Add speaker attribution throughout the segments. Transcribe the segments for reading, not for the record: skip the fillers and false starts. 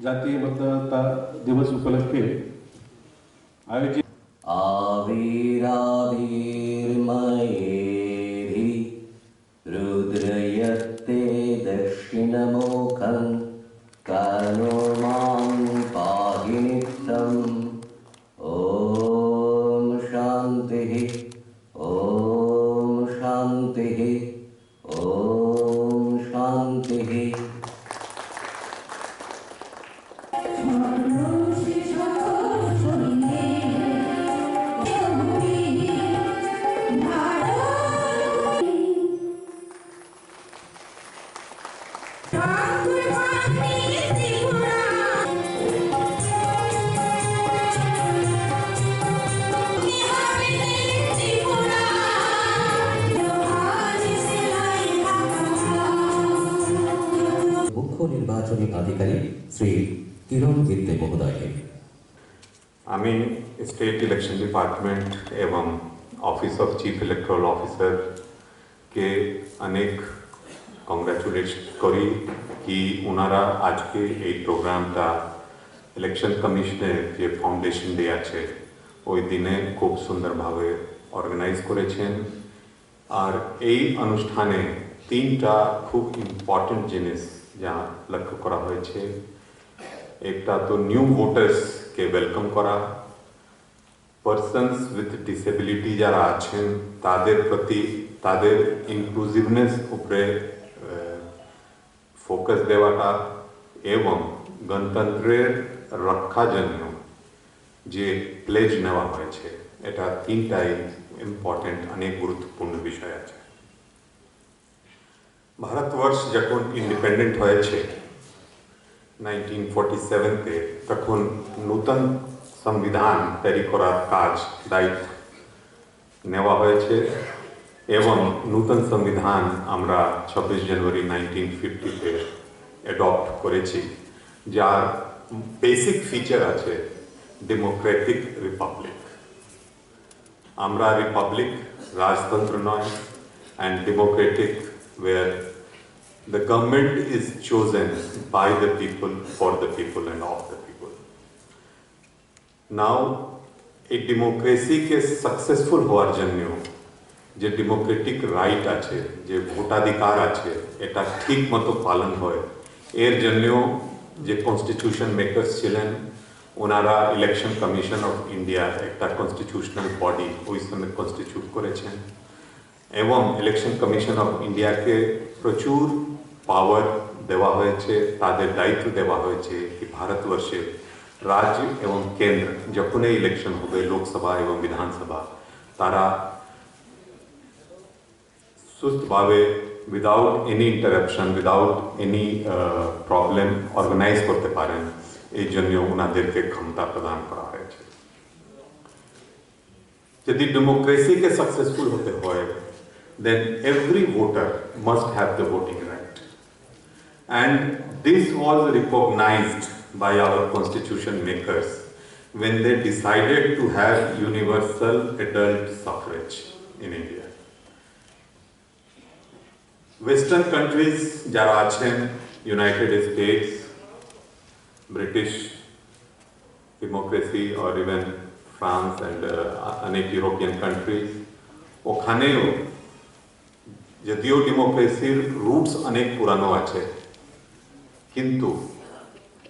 Speaker 1: जातीय मतदाता दिवस उपलक्षे आयोजित
Speaker 2: आविराविर्मयेधि रुद्रयत्ते दक्षिणमुखं कर्णो मां पाहि नित्यम् ॐ शान्तिः ॐ शान्तिः ॐ शान्तिः। निर्वाचनी अधिकारी श्री किरण गित्ते महोदय
Speaker 3: आमी स्टेट इलेक्शन डिपार्टमेंट एवं office of chief electoral officer के अनेक कॉन्ग्रेचुलेट करी कि उनारा आज के এই প্রোগ্রামটা ইলেকশন কমিশনের যে ফাউন্ডেশন ডে আছে ওই দিনে খুব সুন্দরভাবে অর্গানাইজ করেছেন। আর এই অনুষ্ঠানে তিনটা খুব ইম্পর্টেন্ট জিনিস যা লক্ষ্য করা হয়েছে। একটা তো নিউ ভোটার্স কে ওয়েলকাম করা, পার্সনস উইথ ডিসেবিলিটি যারা আছেন তাদের প্রতি তাদের ইনক্লুসিভনেস উপরে ফোকাস দেওয়াটা এবং গণতন্ত্রের রক্ষার জন্য যে প্লেজ নেওয়া হয়েছে এটা তিনটাই ইম্পর্টেন্ট, অনেক গুরুত্বপূর্ণ বিষয় আছে। ভারতবর্ষ যখন ইন্ডিপেন্ডেন্ট হয়েছে 1947-তে তখন নতুন সংবিধান তৈরি করার কাজ দায়িত্ব নেওয়া হয়েছে এবং নতুন সংবিধান আমরা 26 জানুয়ারি 1950-তে অ্যাডপ্ট করেছি, যার বেসিক ফিচার আছে ডেমোক্রেটিক রিপাবলিক। আমরা রিপাবলিক, রাজতন্ত্র নয়, and Democratic where the government is chosen by the people, for the people and of the people. Now, a democracy के successful होवार जन्य जे democratic right আছে, जे ভোটাধিকার আছে, এটা ঠিক মতো পালন হয় এর জন্য যে কনস্টিটিউশন মেকার্স ছিলেন ওনারা ইলেকশন কমিশন অফ ইন্ডিয়া একটা কনস্টিটিউশনাল বডি ওই সময় কনস্টিটিউট করেছেন এবং ইলেকশন কমিশন অফ ইন্ডিয়াকে প্রচুর পাওয়ার দেওয়া হয়েছে, তাদের দায়িত্ব দেওয়া হয়েছে কি ভারতবর্ষে রাজ্য এবং কেন্দ্র যখনই ইলেকশন হবে লোকসভা এবং বিধানসভা তারা সুস্থভাবে without any interruption without any problem organise করতে পারেন, এই জন্য ওনাদেরকে ক্ষমতা প্রদান করা হয়েছে। যদি ডেমোক্রেসিকে সাকসেসফুল হতে হয় then every voter must have the voting right. And this was recognized by our constitution makers when they decided to have universal adult suffrage in India. Western countries, jara achen, United States, British democracy or even France and अनेक European countries, ওখানেও যদিও ডেমোক্রেসির roots অনেক পুরানো আছে কিন্তু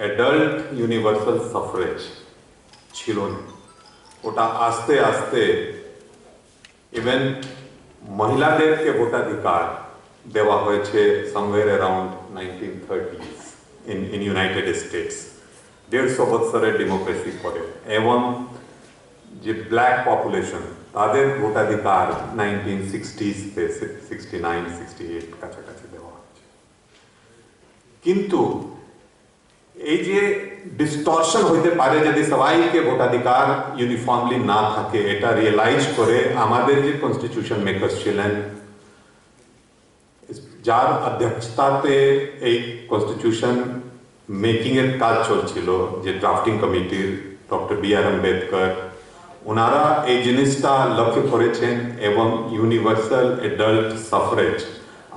Speaker 3: adult universal suffrage ছিল না। ওটা আস্তে আস্তে ইভেন মহিলাদেরকে ভোটাধিকার দেওয়া হয়েছে somewhere around 1930s in United states. 150 বছরের ডেমোক্রেসি পরে এবং যে ব্ল্যাক পপুলেশন তাদের ভোটাধিকার 1960s-তে 69-68 কাছাকাছি দেওয়া হচ্ছে। কিন্তু এই যে ডিস্টরশন হইতে পারে যদি সবাইকে ভোটাধিকার ইউনিফর্মলি না থাকে এটা রিয়েলাইজ করে আমাদের যে কনস্টিটিউশন মেকার্স ছিলেন যার অধ্যক্ষতাতে এই কনস্টিটিউশন মেকিং এর কাজ চলছিল যে ড্রাফটিং কমিটির ডক্টর বি.আর. আম্বেদকর ওনারা এই জিনিসটা লক্ষ্য করেছেন এবং ইউনিভার্সাল অ্যাডাল্ট সাফরেজ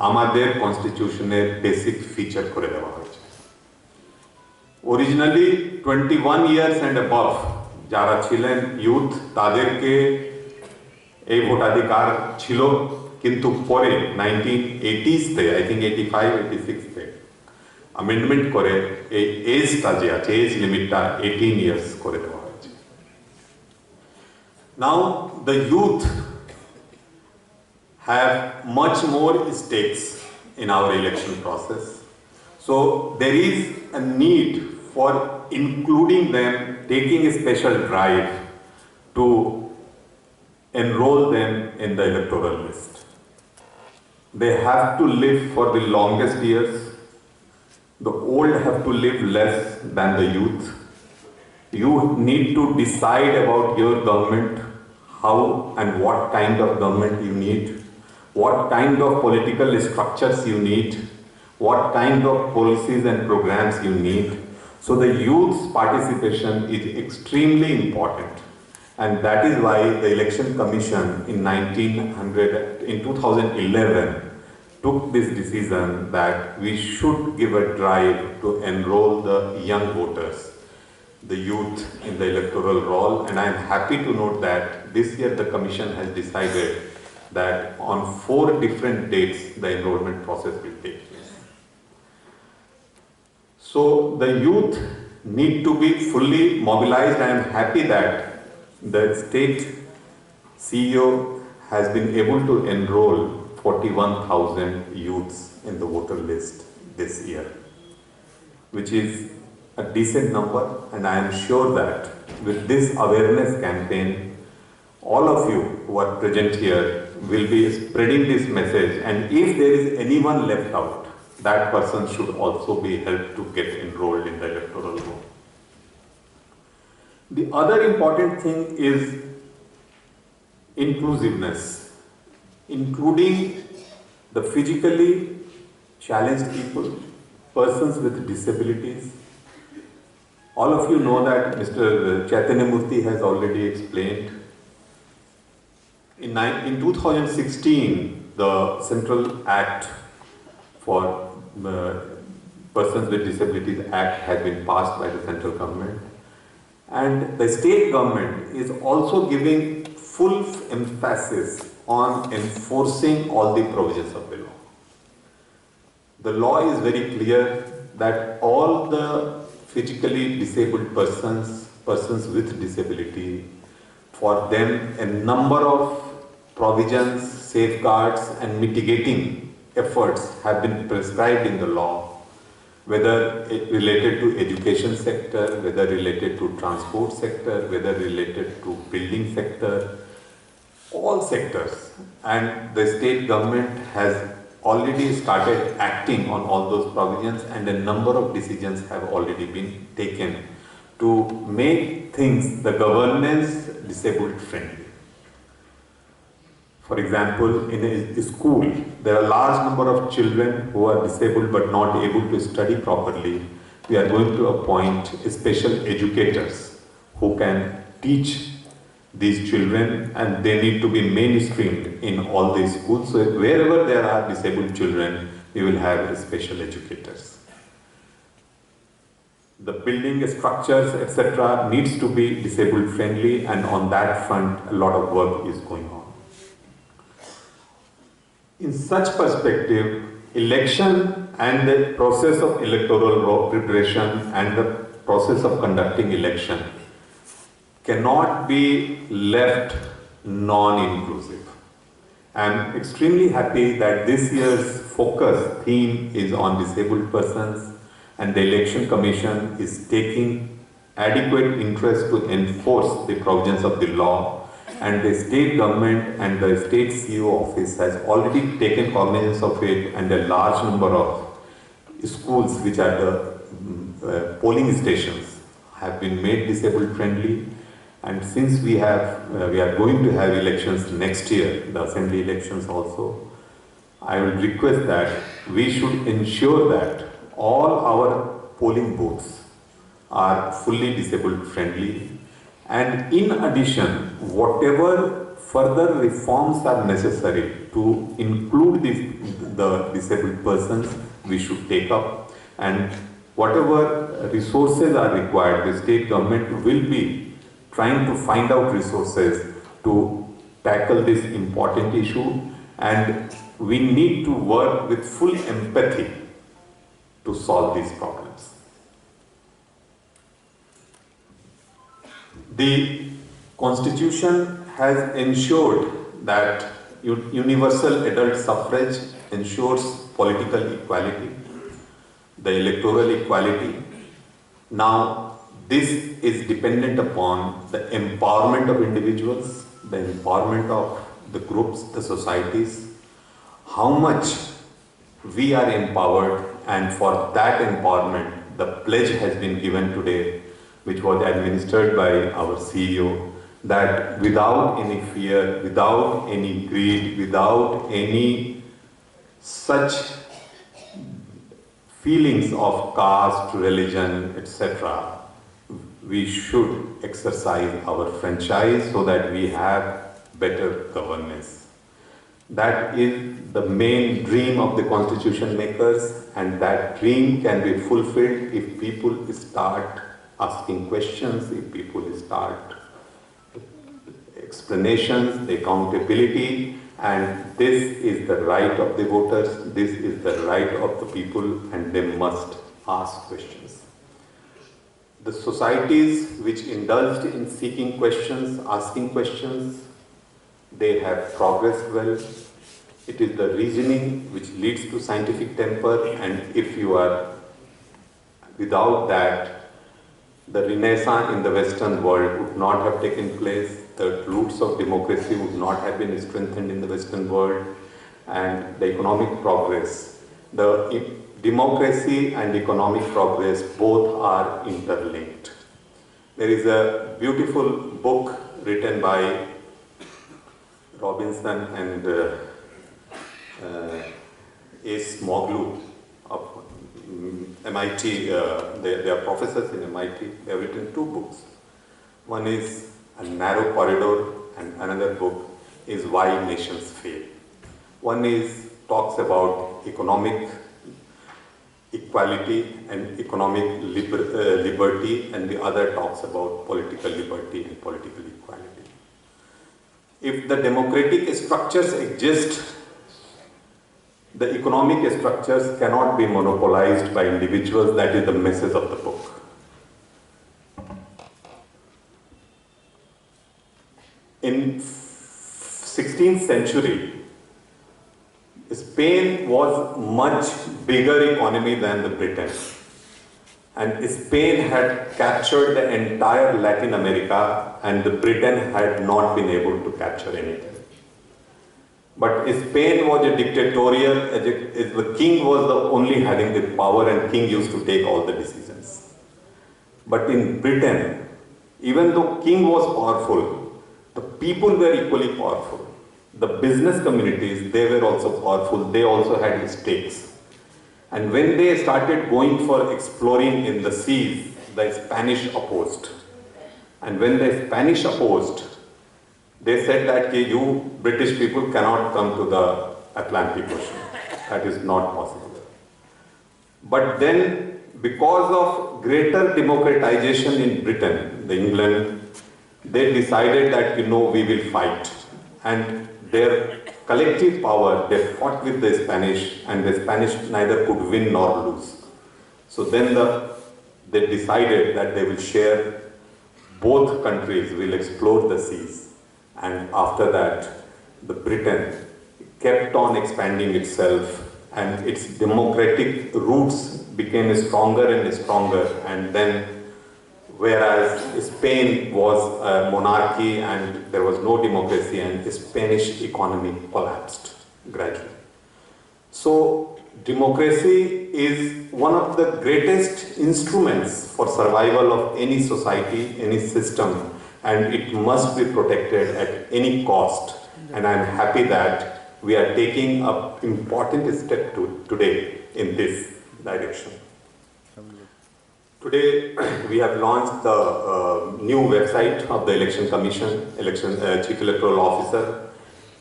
Speaker 3: আমাদের কনস্টিটিউশনের বেসিক ফিচার করে দেওয়া হয়েছে। originally 21 years and above যারা ছিলেন ইউথ তাদেরকে এই ভোটাধিকার ছিল, কিন্তু পরে 1980s তে আই থিঙ্ক 85-86 তে অ্যামেন্ডমেন্ট করে এই এজটা যে আছে এজ লিমিটটা 18 ইয়ার্স করে দেওয়া হয়েছে। Now the youth have much more stakes in our election process. So there is a need for including them, taking a special drive to enroll them in the electoral list. They have to live for the longest years. The old have to live less than the youth. You need to decide about your government, how and what kind of government you need, what kind of political structures you need, what kind of policies and programs you need. So the youth's participation is extremely important, and that is why the Election Commission in 2011 took this decision that we should give a drive to enroll the young voters, the youth, in the electoral roll. And I am happy to note that this year the Commission has decided that on 4 different dates the enrollment process will take place. So the youth need to be fully mobilized. I am happy that the state CEO has been able to enroll 41,000 youths in the voter list this year, which is a decent number, and I am sure that with this awareness campaign, all of you who are present here will be spreading this message, and if there is anyone left out, that person should also be helped to get enrolled in the electoral roll. The other important thing is inclusiveness, including the physically challenged people, persons with disabilities. All of you know that Mr. Chaitanya Murthy has already explained. In 2016, the Central Act for Persons with Disabilities Act has been passed by the central government, and the state government is also giving full emphasis on enforcing all the provisions of the law. The law is very clear that all the physically disabled persons with disability, for them a number of provisions, safeguards and mitigating efforts have been prescribed in the law, whether it related to education sector, whether related to transport sector, whether related to building sector, all sectors. And the state government has already started acting on all those provisions, and a number of decisions have already been taken to make things, the governance, disabled friendly. For example, in a school, there are a large number of children who are disabled but not able to study properly. We are going to appoint special educators who can teach these children, and they need to be mainstreamed in all these schools. So wherever there are disabled children, we will have special educators. The building structures, etc., needs to be disabled friendly, and on that front, a lot of work is going on. In such perspective, election and the process of electoral preparation and the process of conducting election cannot be left non-inclusive. I am extremely happy that this year's focus theme is on disabled persons, and the Election Commission is taking adequate interest to enforce the provisions of the law, and the state government and the state CEO office has already taken cognizance of it, and a large number of schools which are the polling stations have been made disabled friendly. And since we are going to have elections next year, the assembly elections also, I will request that we should ensure that all our polling booths are fully disabled friendly, and in addition, whatever further reforms are necessary to include the disabled persons, we should take up, and whatever resources are required, the state government will be trying to find out resources to tackle this important issue, and we need to work with full empathy to solve these problems. The Constitution has ensured that universal adult suffrage ensures political equality, the electoral equality. Now, this is dependent upon the empowerment of individuals, the empowerment of the groups, the societies, how much we are empowered, and for that empowerment, the pledge has been given today, which was administered by our CEO, that without any fear, without any greed, without any such feelings of caste, religion, etc., we should exercise our franchise so that we have better governance. That is the main dream of the constitution makers, and that dream can be fulfilled if people start asking questions, if people start explanations, the accountability, and this is the right of the voters, this is the right of the people, and they must ask questions. The societies which indulged in seeking questions, asking questions, they have progressed well. It is the reasoning which leads to scientific temper, and if you are without that, the renaissance in the Western world would not have taken place, the roots of democracy would not have been strengthened in the Western world, and the economic progress. The democracy and economic progress both are interlinked. There is a beautiful book written by Robinson and Ace Moglu of MIT. They are professors in MIT. They have written two books. One is A Narrow Corridor, and another book is Why Nations Fail. One talks about economic equality and economic liberty, and the other talks about political liberty and political equality. If the democratic structures exist, the economic structures cannot be monopolized by individuals. That is the message of the book. In 16th century, Spain was much bigger economy than the Britain, and Spain had captured the entire Latin America, and the Britain had not been able to capture anything. But Spain was a dictatorial, the king was the only having the power, and king used to take all the decisions. But in Britain, even though king was powerful, the people were equally powerful. The business communities, they were also powerful, they also had stakes. And when they started going for exploring in the seas, the Spanish opposed. And when the Spanish opposed, they said that you British people cannot come to the Atlantic Ocean. That is not possible. But then, because of greater democratization in Britain, the England, they decided that, we will fight. And their collective power, they fought with the Spanish, and the Spanish neither could win nor lose. So then they decided that they will share, both countries will explore the seas. And after that, the Britain kept on expanding itself, and its democratic roots became stronger and stronger. And then, whereas Spain was a monarchy and there was no democracy, and the Spanish economy collapsed gradually. So, democracy is one of the greatest instruments for survival of any society, any system, and it must be protected at any cost. And I'm happy that we are taking an important step today in this direction. Today, we have launched the new website of the Election Commission, Chief Electoral Officer,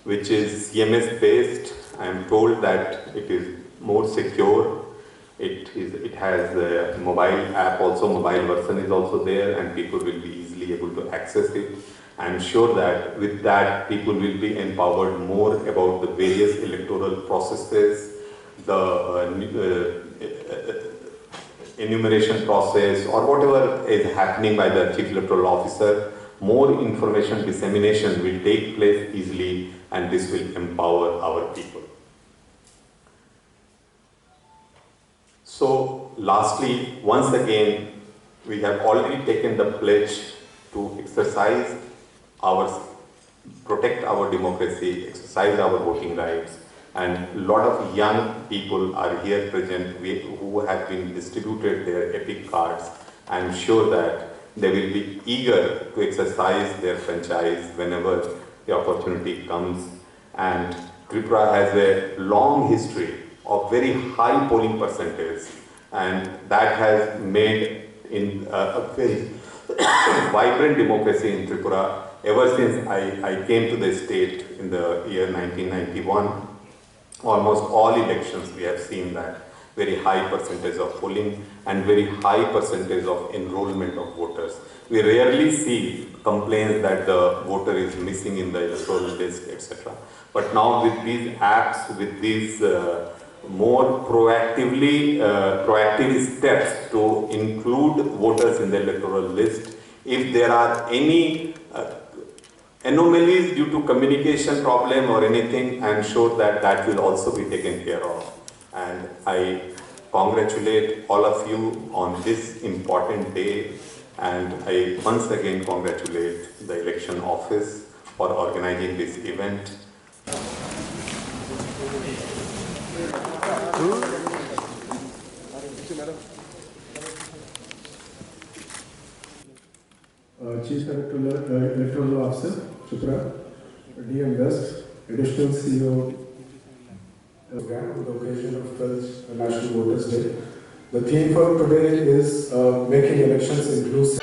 Speaker 3: which is CMS based. I am told that it is more secure, It has a mobile app also, mobile version is also there, and people will be easily able to access it. I'm sure that with that, people will be empowered more about the various electoral processes, the enumeration process, or whatever is happening by the Chief Electoral Officer. More information dissemination will take place easily, and this will empower our people. So lastly, once again, we have already taken the pledge to exercise protect our democracy, exercise our voting rights, and a lot of young people are here present who have been distributed their epic cards. I am sure that they will be eager to exercise their franchise whenever the opportunity comes. And Tripura has a long history of very high polling percentage, and that has made in a very vibrant democracy in Tripura ever since I came to the state in the year 1991. Almost all elections we have seen that very high percentage of polling and very high percentage of enrollment of voters. We rarely see complaints that the voter is missing in the electoral list, etc. But now with these apps, with these more proactive steps to include voters in the electoral list, if there are any anomalies due to communication problem or anything, I am sure that that will also be taken care of. And I congratulate all of you on this important day, and I once again congratulate the election office for organizing this event.
Speaker 4: Chief Electoral Officer, Tripura, DM West, Additional CEO, program on the occasion of 12th National Voters Day. The theme for today is making elections inclusive.